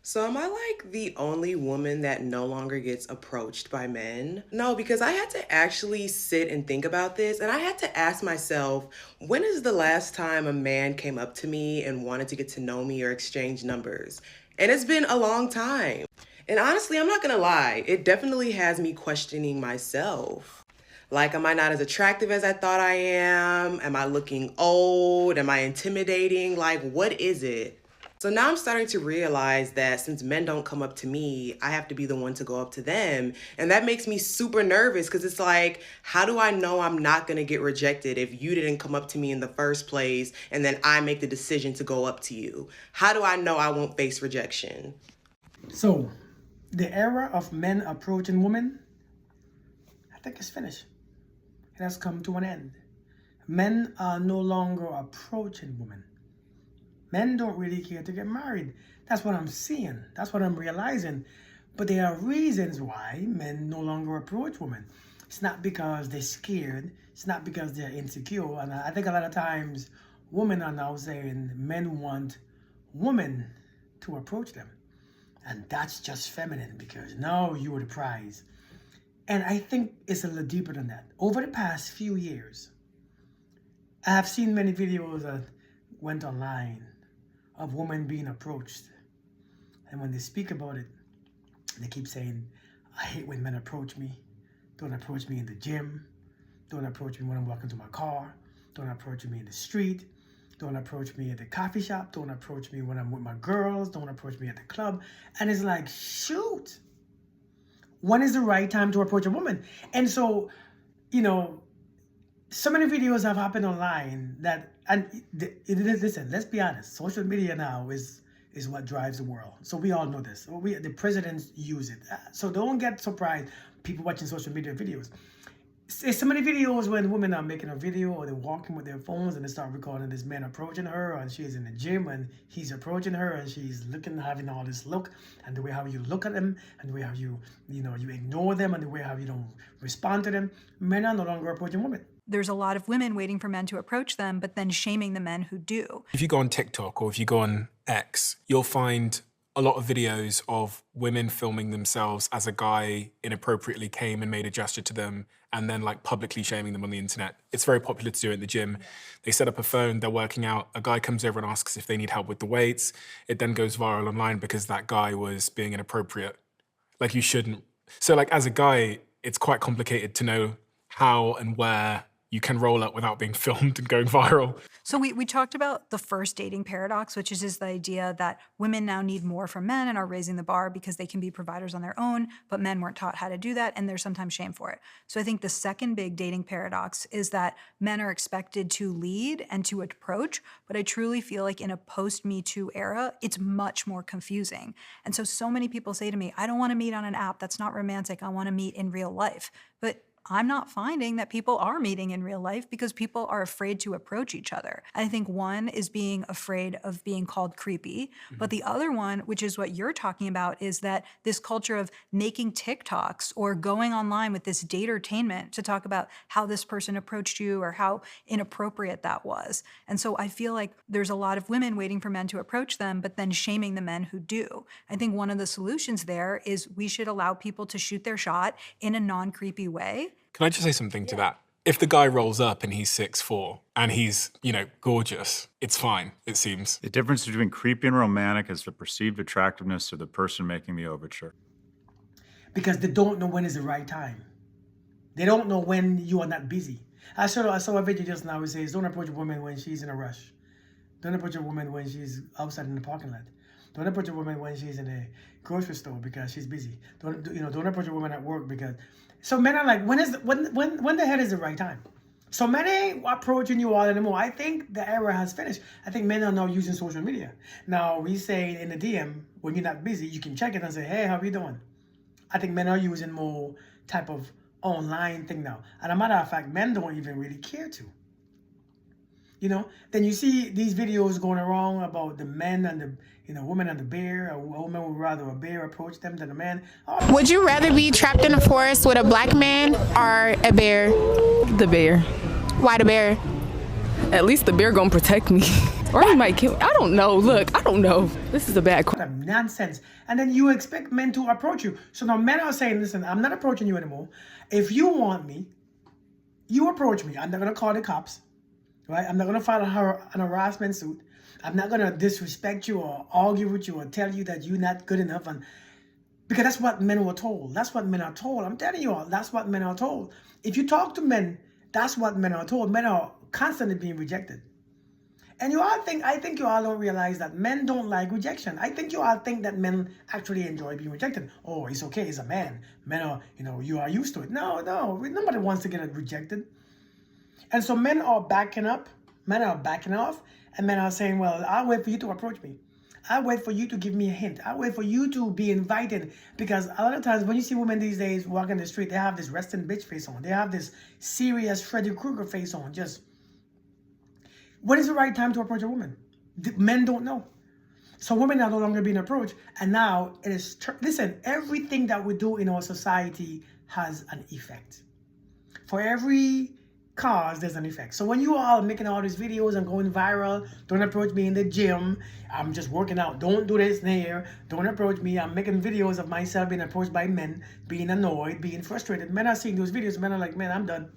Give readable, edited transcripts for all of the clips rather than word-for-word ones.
So am I like the only woman that no longer gets approached by men? No, because I had to actually sit and think about this and I had to ask myself, when is the last time a man came up to me and wanted to get to know me or exchange numbers? And it's been a long time. And honestly, I'm not gonna lie, it definitely has me questioning myself. Like, am I not as attractive as I thought I am? Am I looking old? Am I intimidating? Like, what is it? So now I'm starting to realize that since men don't come up to me, I have to be the one to go up to them. And that makes me super nervous because it's like, how do I know I'm not going to get rejected if you didn't come up to me in the first place and then I make the decision to go up to you? How do I know I won't face rejection? So, the era of men approaching women, I think it's finished. It has come to an end. Men are no longer approaching women. Men don't really care to get married. That's what I'm seeing. That's what I'm realizing. But there are reasons why men no longer approach women. It's not because they're scared. It's not because they're insecure. And I think a lot of times women are now saying men want women to approach them. And that's just feminine because now you are the prize. And I think it's a little deeper than that. Over the past few years, I have seen many videos that went online of women being approached. And when they speak about it, they keep saying, I hate when men approach me. Don't approach me in the gym. Don't approach me when I'm walking to my car. Don't approach me in the street. Don't approach me at the coffee shop. Don't approach me when I'm with my girls. Don't approach me at the club. And it's like, shoot. When is the right time to approach a woman? And so, so many videos have happened online that, listen, let's be honest. Social media now is what drives the world. So we all know this. The presidents use it. So don't get surprised, people watching social media videos. It's so many videos when women are making a video or they're walking with their phones and they start recording this man approaching her, and she's in the gym and he's approaching her and she's looking, having all this look, and the way how you look at them and the way how you ignore them and the way how you don't respond to them. Men are no longer approaching women. There's a lot of women waiting for men to approach them, but then shaming the men who do. If you go on TikTok or if you go on X, you'll find a lot of videos of women filming themselves as a guy inappropriately came and made a gesture to them and then like publicly shaming them on the internet. It's very popular to do it in the gym. They set up a phone, they're working out, a guy comes over and asks if they need help with the weights. It then goes viral online because that guy was being inappropriate. Like, you shouldn't. So like, as a guy, it's quite complicated to know how and where you can roll up without being filmed and going viral. So we talked about the first dating paradox, which is the idea that women now need more from men and are raising the bar because they can be providers on their own, but men weren't taught how to do that, and there's sometimes shame for it. So I think the second big dating paradox is that men are expected to lead and to approach, but I truly feel like in a post-Me Too era, it's much more confusing. And so many people say to me, I don't want to meet on an app, that's not romantic, I want to meet in real life. But I'm not finding that people are meeting in real life because people are afraid to approach each other. I think one is being afraid of being called creepy, but the other one, which is what you're talking about, is that this culture of making TikToks or going online with this datertainment to talk about how this person approached you or how inappropriate that was. And so I feel like there's a lot of women waiting for men to approach them, but then shaming the men who do. I think one of the solutions there is we should allow people to shoot their shot in a non-creepy way. Can I just say something to that? If the guy rolls up and he's 6'4" and he's, gorgeous, it's fine, it seems. The difference between creepy and romantic is the perceived attractiveness of the person making the overture. Because they don't know when is the right time. They don't know when you are not busy. I saw a video just now. It says, don't approach a woman when she's in a rush. Don't approach a woman when she's outside in the parking lot. Don't approach a woman when she's in a grocery store because she's busy. Don't approach a woman at work because. So men are like, when the hell is the right time? So men ain't approaching you all anymore. I think the era has finished. I think men are now using social media. Now we say in the DM, when you're not busy, you can check it and say, hey, how you doing? I think men are using more type of online thing now. And a matter of fact, men don't even really care to. Then you see these videos going around about the men and the woman and the bear. A woman would rather a bear approach them than a man. Oh. Would you rather be trapped in a forest with a black man or a bear? The bear. Why the bear? At least the bear gonna protect me. Or he might kill. I don't know. Look, I don't know. This is a bad question. Nonsense. And then you expect men to approach you. So now men are saying, listen, I'm not approaching you anymore. If you want me, you approach me. I'm not going to call the cops, right? I'm not going to file an harassment suit. I'm not going to disrespect you or argue with you or tell you that you're not good enough. And because that's what men were told. That's what men are told. I'm telling you all, that's what men are told. If you talk to men, that's what men are told. Men are constantly being rejected. And I think you all don't realize that men don't like rejection. I think you all think that men actually enjoy being rejected. Oh, it's okay, he's a man. Men are, you are used to it. No, nobody wants to get rejected. And so men are backing up, men are backing off, and men are saying, well, I'll wait for you to approach me. I'll wait for you to give me a hint. I'll wait for you to be invited. Because a lot of times when you see women these days walking the street, they have this resting bitch face on. They have this serious Freddy Krueger face on. Just, when is the right time to approach a woman? Men don't know. So women are no longer being approached. And now it is, listen, everything that we do in our society has an effect. For every cause, there's an effect. So when you are making all these videos and going viral, don't approach me in the gym, I'm just working out, don't do this here, don't approach me, I'm making videos of myself being approached by men, being annoyed, being frustrated. Men are seeing those videos, men are like, man, I'm done.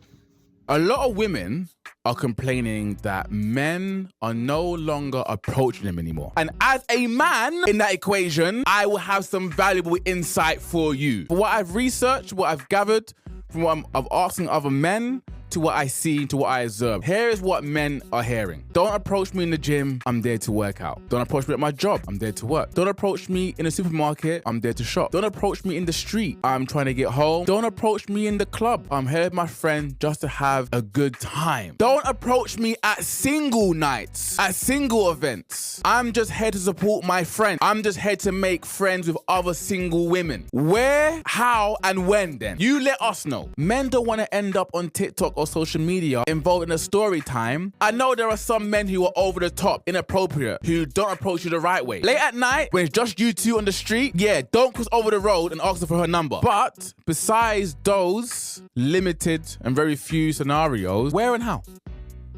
A lot of women are complaining that men are no longer approaching them anymore. And as a man in that equation, I will have some valuable insight for you. For what I've researched, what I've gathered, from what I'm asking other men, to what I see, to what I observe. Here is what men are hearing. Don't approach me in the gym, I'm there to work out. Don't approach me at my job, I'm there to work. Don't approach me in a supermarket, I'm there to shop. Don't approach me in the street, I'm trying to get home. Don't approach me in the club, I'm here with my friend just to have a good time. Don't approach me at single nights, at single events. I'm just here to support my friend. I'm just here to make friends with other single women. Where, how, and when then? You let us know. Men don't want to end up on TikTok or social media involved in a story time. I know there are some men who are over the top, inappropriate, who don't approach you the right way. Late at night, when it's just you two on the street, yeah, don't cross over the road and ask her for her number. But besides those limited and very few scenarios, where and how?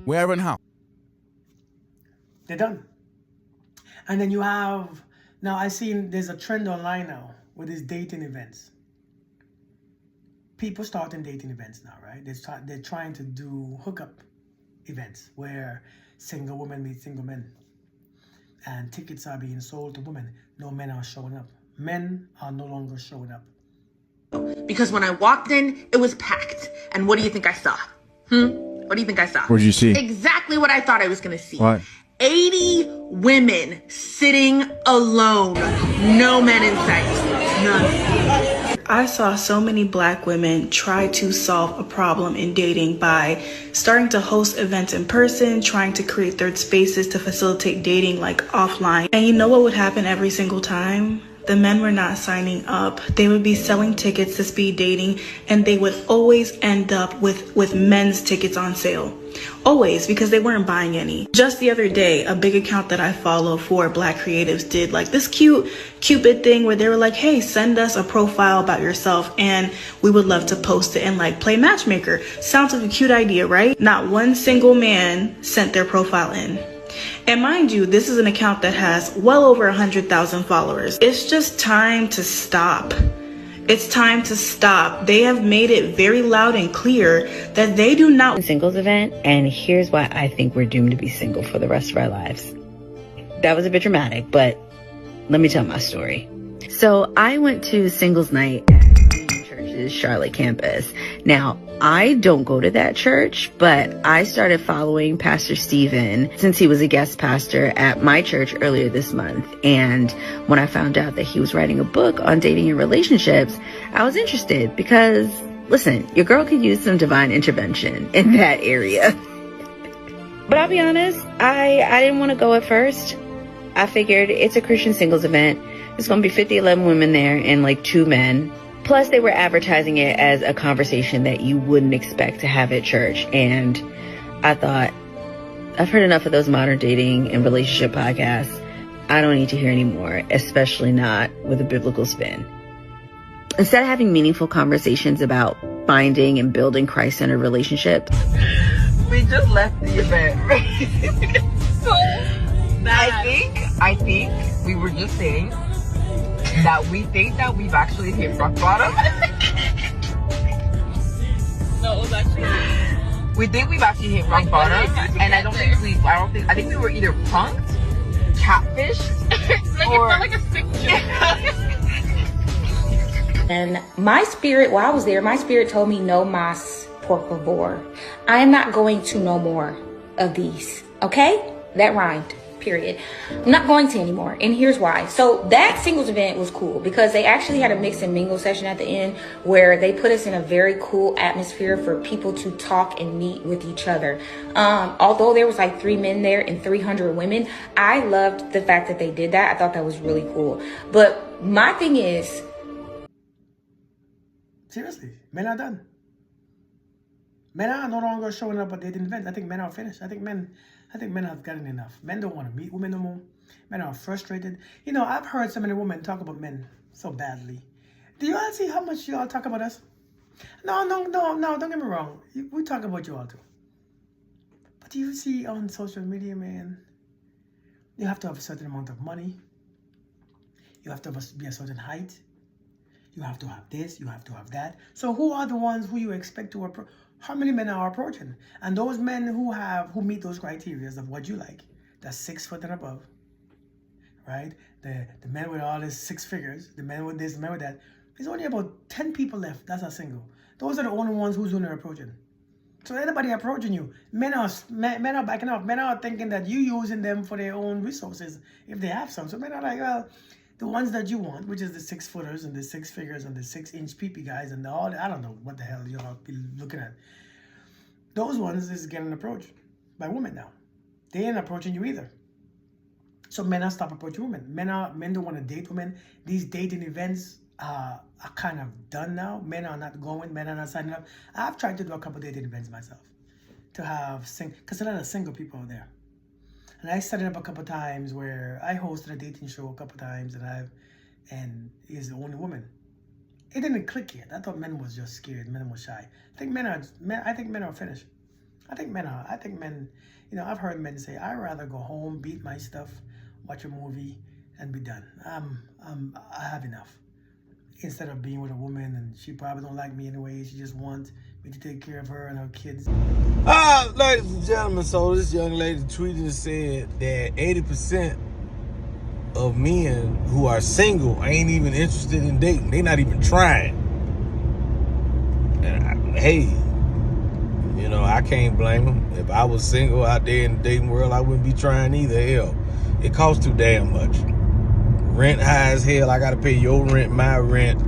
Where and how? They're done. And then you have, now I've seen there's a trend online now with these dating events. People starting dating events now, right? They're trying to do hookup events where single women meet single men. And tickets are being sold to women. No men are showing up. Men are no longer showing up. Because when I walked in, it was packed. And what do you think I saw? What do you think I saw? What did you see? Exactly what I thought I was going to see. What? 80 women sitting alone. No men in sight. None. I saw so many Black women try to solve a problem in dating by starting to host events in person, trying to create third spaces to facilitate dating like offline. And you know what would happen every single time? The men were not signing up. They would be selling tickets to speed dating, and they would always end up with men's tickets on sale. Always, because they weren't buying any. Just the other day, a big account that I follow for Black creatives did like this cute Cupid thing where they were like, hey, send us a profile about yourself and we would love to post it and like play matchmaker. Sounds like a cute idea, right? Not one single man sent their profile in. And mind you, this is an account that has well over 100,000 followers. It's just time to stop. It's time to stop. They have made it very loud and clear that they do not singles event, and here's why I think we're doomed to be single for the rest of our lives. That was a bit dramatic, but let me tell my story. So I went to singles night at Union Church's Charlotte campus. Now, I don't go to that church, but I started following Pastor Stephen since he was a guest pastor at my church earlier this month. And when I found out that he was writing a book on dating and relationships, I was interested because, listen, your girl could use some divine intervention in that area. But I'll be honest, I didn't want to go at first. I figured it's a Christian singles event. There's going to be 11 women there and like 2 men. Plus, they were advertising it as a conversation that you wouldn't expect to have at church. And I thought, I've heard enough of those modern dating and relationship podcasts. I don't need to hear any more, especially not with a biblical spin. Instead of having meaningful conversations about finding and building Christ-centered relationships, We just left the event. I think we were just saying that we think that we've actually hit rock bottom. No, it was actually. We think we've actually hit rock bottom, and I think we were either punked, catfished, or like a sick joke. And my spirit, while I was there, my spirit told me no mas, por favor. I am not going to no more of these. Okay, that rhymed. Period. I'm not going to anymore, and here's why. So that singles event was cool because they actually had a mix and mingle session at the end where they put us in a very cool atmosphere for people to talk and meet with each other. Although there was like 3 men there and 300 women, I loved the fact that they did that. I thought that was really cool. But my thing is, seriously, men are done. Men are no longer showing up at dating events. I think men are finished. I think men have gotten enough. Men don't want to meet women no more. Men are frustrated. You know, I've heard so many women talk about men so badly. Do you all see how much you all talk about us? No, don't get me wrong. We talk about you all too. But you see on social media, man, you have to have a certain amount of money. You have to be a certain height. You have to have this, you have to have that. So who are the ones who you expect to approach? How many men are approaching? And those men who meet those criteria of what you like, that's 6 foot and above, right? The men with all this 6 figures, the men with this, the men with that. There's only about 10 people left. That's are single. Those are the only ones who's only approaching. So anybody approaching you, men are backing off. Men are thinking that you using them for their own resources if they have some. So men are like, well, the ones that you want, which is the 6 footers and the 6 figures and the 6-inch PP guys and all, I don't know what the hell you'll be looking at. Those ones is getting approached by women now. They ain't approaching you either. So men are stop approaching women. Men don't want to date women. These dating events are kind of done now. Men are not going. Men are not signing up. I've tried to do a couple dating events myself to have because a lot of single people are there. And I set it up a couple times where I hosted a dating show a couple times, and he's the only woman. It didn't click yet. I thought men was just scared. Men was shy. I think men are finished. I think men. You know, I've heard men say, "I'd rather go home, beat my stuff, watch a movie, and be done. I have enough." Instead of being with a woman and she probably don't like me anyway. She just wants me to take care of her and her kids. Ladies and gentlemen, so this young lady tweeted and said that 80% of men who are single ain't even interested in dating. They not even trying. And hey, you know, I can't blame them. If I was single out there in the dating world, I wouldn't be trying either. Hell, it costs too damn much. Rent high as hell. I gotta pay your rent, my rent,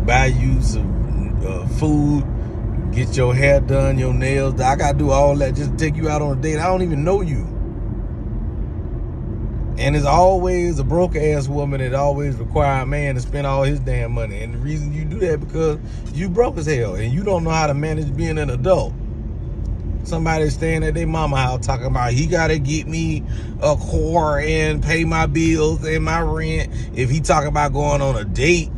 buy you some food, get your hair done, your nails. I gotta do all that just to take you out on a date. I don't even know you. And it's always a broke ass woman that always require a man to spend all his damn money. And the reason you do that because you broke as hell and you don't know how to manage being an adult. Somebody staying at their mama house talking about he gotta get me a car and pay my bills and my rent if he talking about going on a date.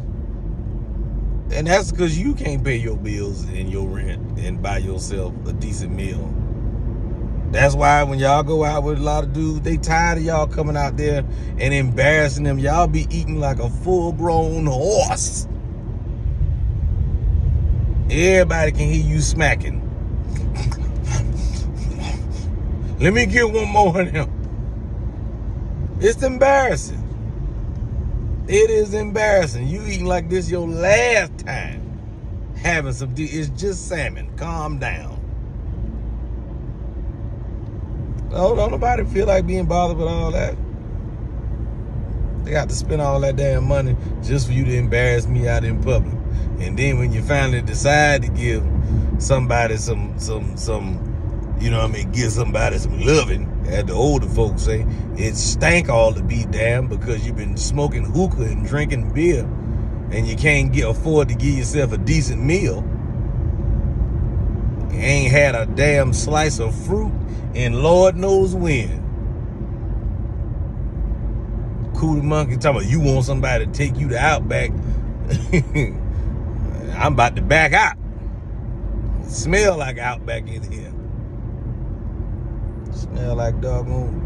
And that's because you can't pay your bills and your rent and buy yourself a decent meal. That's why when y'all go out with a lot of dudes, they tired of y'all coming out there and embarrassing them. Y'all be eating like a full-grown horse. Everybody can hear you smacking. Let me get one more of them. It's embarrassing. It is embarrassing. You eating like this your last time having some, it's just salmon. Calm down. Oh, don't nobody feel like being bothered with all that. They got to spend all that damn money just for you to embarrass me out in public. And then when you finally decide to give somebody some you know what I mean, give somebody some loving, as the older folks say, it stank all to be damn because you've been smoking hookah and drinking beer and you can't afford to give yourself a decent meal. You ain't had a damn slice of fruit and Lord knows when. Cootie Monkey talking about you want somebody to take you to Outback. I'm about to back out. It smell like Outback in here. Smell like doggone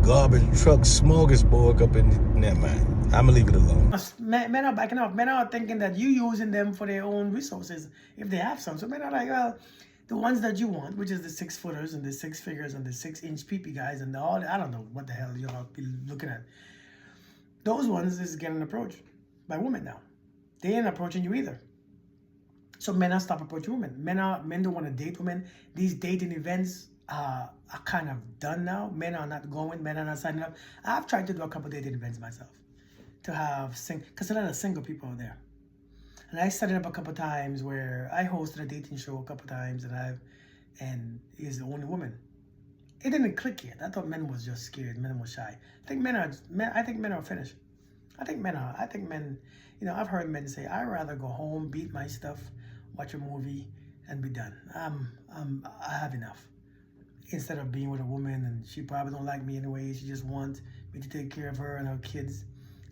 garbage truck smorgasbord up in that mind. I'ma leave it alone. Men are backing up. Men are thinking that you using them for their own resources if they have some. So men are like, well, the ones that you want, which is the 6-footers and the 6 figures and the 6-inch peepee guys and all, I don't know what the hell y'all be looking at. Those ones is getting approached by women now. They ain't approaching you either. So men are stop approaching women. Men don't want to date women. These dating events are kind of done now. Men are not going. Men are not signing up. I've tried to do a couple dating events myself to have because a lot of single people are there. And I set it up a couple times where I hosted a dating show a couple times, and he's the only woman. It didn't click yet. I thought men was just scared. Men was shy. I think men are finished. I think men. You know, I've heard men say, "I'd rather go home, beat my stuff, watch a movie, and be done. I have enough." Instead of being with a woman and she probably don't like me anyway, she just wants me to take care of her and her kids,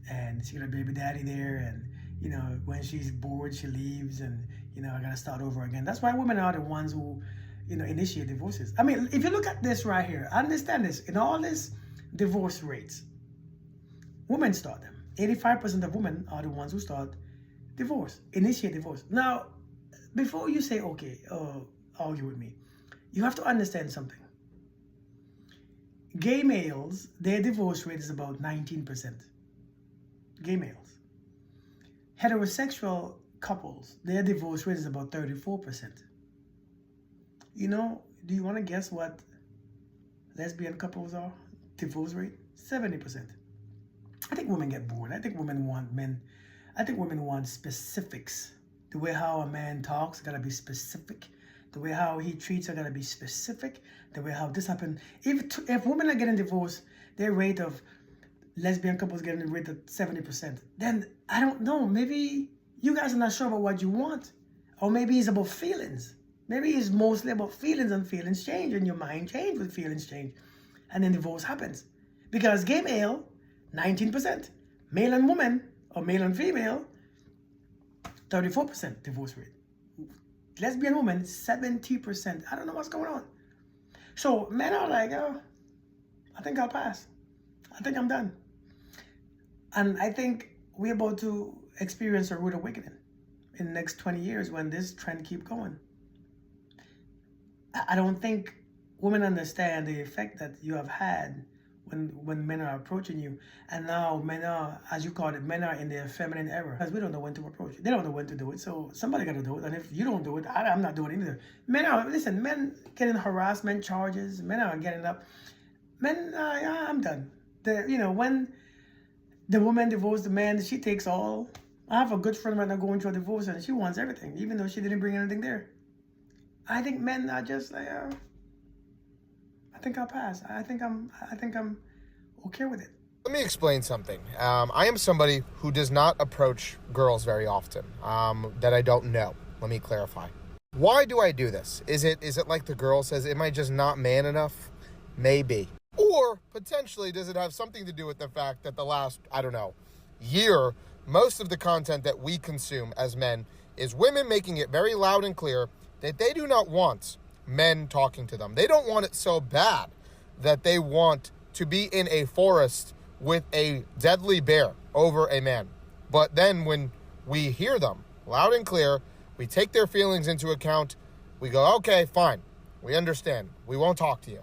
and she got a baby daddy there, and you know, when she's bored, she leaves, and you know, I gotta start over again. That's why women are the ones who, you know, initiate divorces. I mean, if you look at this right here, understand this, in all this divorce rates, women start them. 85% of women are the ones who start divorce, initiate divorce. Now, before you say, okay, argue with me, you have to understand something. Gay males, their divorce rate is about 19%. Gay males. Heterosexual couples, their divorce rate is about 34%. You know, do you want to guess what lesbian couples are? Divorce rate? 70%. I think women get bored. I think women want specifics. The way how a man talks gotta be specific. The way how he treats her gotta be specific. The way how this happened. If women are getting divorced, their rate of lesbian couples getting the rate of 70%, then I don't know. Maybe you guys are not sure about what you want. Or maybe it's about feelings. Maybe it's mostly about feelings, and feelings change and your mind change when feelings change. And then divorce happens. Because gay male, 19%. Male and woman, or male and female, 34% divorce rate. Lesbian woman, 70%. I don't know what's going on. So men are like, oh, I think I'll pass. I think I'm done. And I think we're about to experience a rude awakening in the next 20 years when this trend keeps going. I don't think women understand the effect that you have had when men are approaching you. And now men are, as you call it, men are in their feminine era. Because we don't know when to approach it. They don't know when to do it. So somebody got to do it. And if you don't do it, I'm not doing it either. Men getting harassment charges. Men are getting up. I'm done. When the woman divorced the man, she takes all. I have a good friend right now going through a divorce, and she wants everything, even though she didn't bring anything there. I think men are just like, I think I'll pass. I think I'm okay with it. Let me explain something. I am somebody who does not approach girls very often, that I don't know. Let me clarify. Why do I do this? Is it like the girl says, am I just not man enough? Maybe. Or potentially, does it have something to do with the fact that the last, year, most of the content that we consume as men is women making it very loud and clear that they do not want men talking to them. They don't want it so bad that they want to be in a forest with a deadly bear over a man. But then when we hear them loud and clear, we take their feelings into account, we go, okay, fine, we understand, we won't talk to you.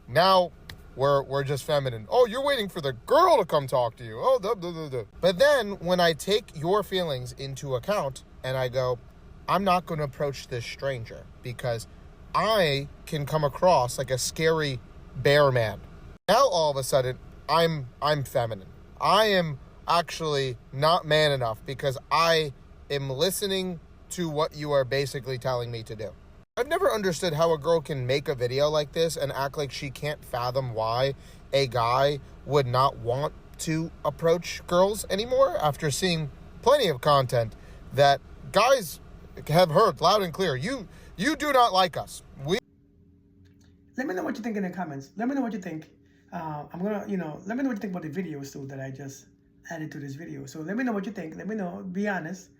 Now we're just feminine. Oh, you're waiting for the girl to come talk to you. Oh, duh, duh, duh, duh. But then when I take your feelings into account and I go, I'm not going to approach this stranger because I can come across like a scary bear man. Now all of a sudden, I'm feminine. I am actually not man enough because I am listening to what you are basically telling me to do. I've never understood how a girl can make a video like this and act like she can't fathom why a guy would not want to approach girls anymore after seeing plenty of content that guys have heard loud and clear. You do not like us. Let me know what you think in the comments. Let me know what you think. Let me know what you think about the videos too that I just added to this video. So let me know what you think. Let me know. Be honest.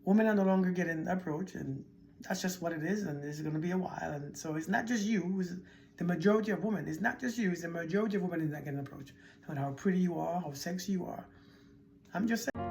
Women are no longer getting approached, and that's just what it is, and it's going to be a while. And so it's not just you who's The majority of women, it's not just you, it's the majority of women is not getting approached. No matter how pretty you are, how sexy you are. I'm just saying.